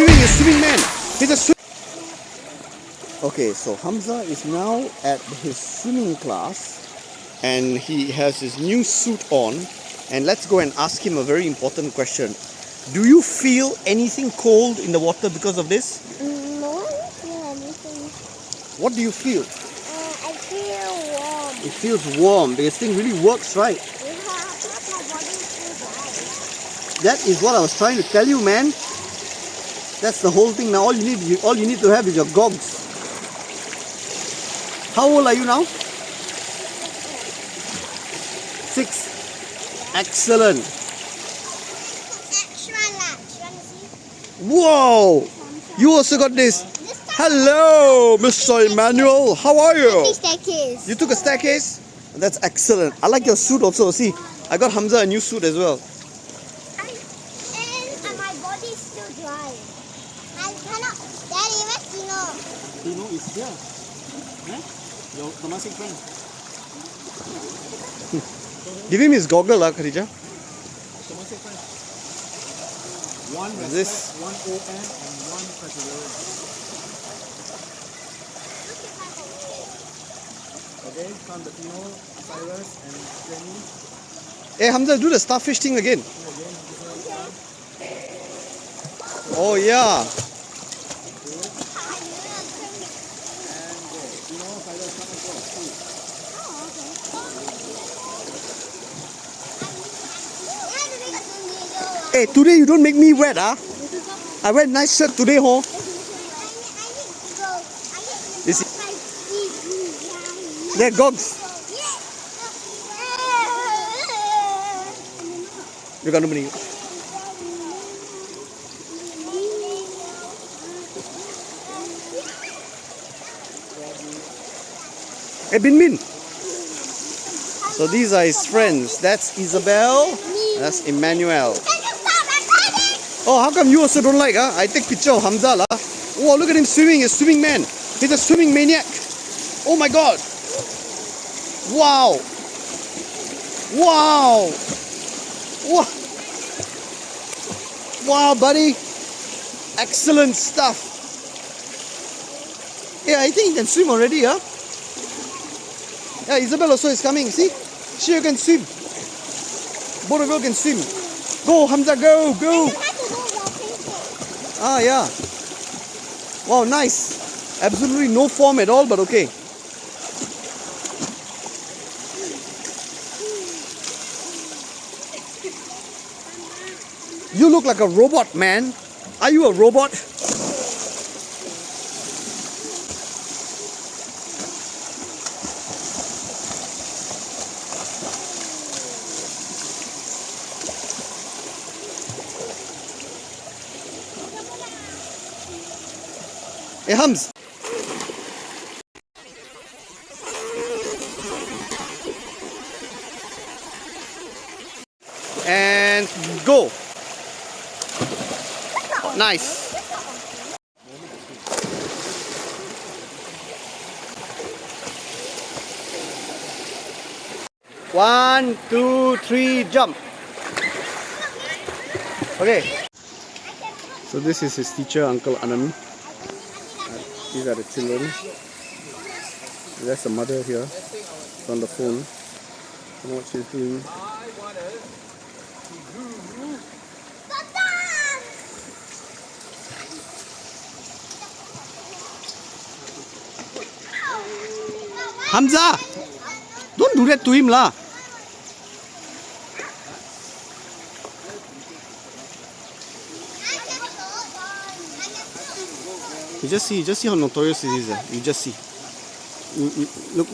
swimming. He's swimming man. He's a swim. Okay, so Hamza is now at his swimming class and he has his new suit on. And let's go and ask him a very important question. Do you feel anything cold in the water because of this? No, I don't feel anything. What do you feel? I feel warm. It feels warm. This thing really works, right? Yeah, plus my body is still dry. That is what I was trying to tell you, man. That's the whole thing now. All you need to have is your goggles. How old are you now? 6. Excellent. Extra large. You want to see? Whoa! You also got this. Hello, Mr. Emmanuel. How are you? Staircase. You took a staircase? That's excellent. I like your suit also. See, I got Hamza a new suit as well. And my body is still dry. I cannot. Daddy, where's Tino? Tino is here. Your Temasek friend. Give him his goggle, Khadija. Temasek friend. One respect, This. one OM, and one perseverance. Okay, come the Tino, Cyrus, and Jenny. Hey Hamza, do the starfish thing again. Oh yeah. Hey, today you don't make me wet, ah? I wear nice shirt today, ho. You see, they're gogs. You got nobody. Hey, Bin Bin. So these are his friends. That's Isabel. That's Emmanuel. Oh, how come you also don't like, huh? I take picture of Hamza, lah. Oh, look at him swimming. He's a swimming man. He's a swimming maniac. Oh my God. Wow. Wow. Wow. Wow, buddy. Excellent stuff. Yeah, I think he can swim already, huh? Yeah, Isabel also is coming. See? She can swim. Both of you can swim. Go, Hamza, go, go. Ah, yeah. Wow, nice. Absolutely no form at all, but okay. You look like a robot, man. Are you a robot? Hey, Hams. And go. Nice. One, two, three, jump. Okay. So this is his teacher, Uncle Anand. These are the children. There's the mother here. It's on the phone. I don't know what she's doing. Hamza! Don't do that to him, lah. You just see how notorious it is. You just see. Look.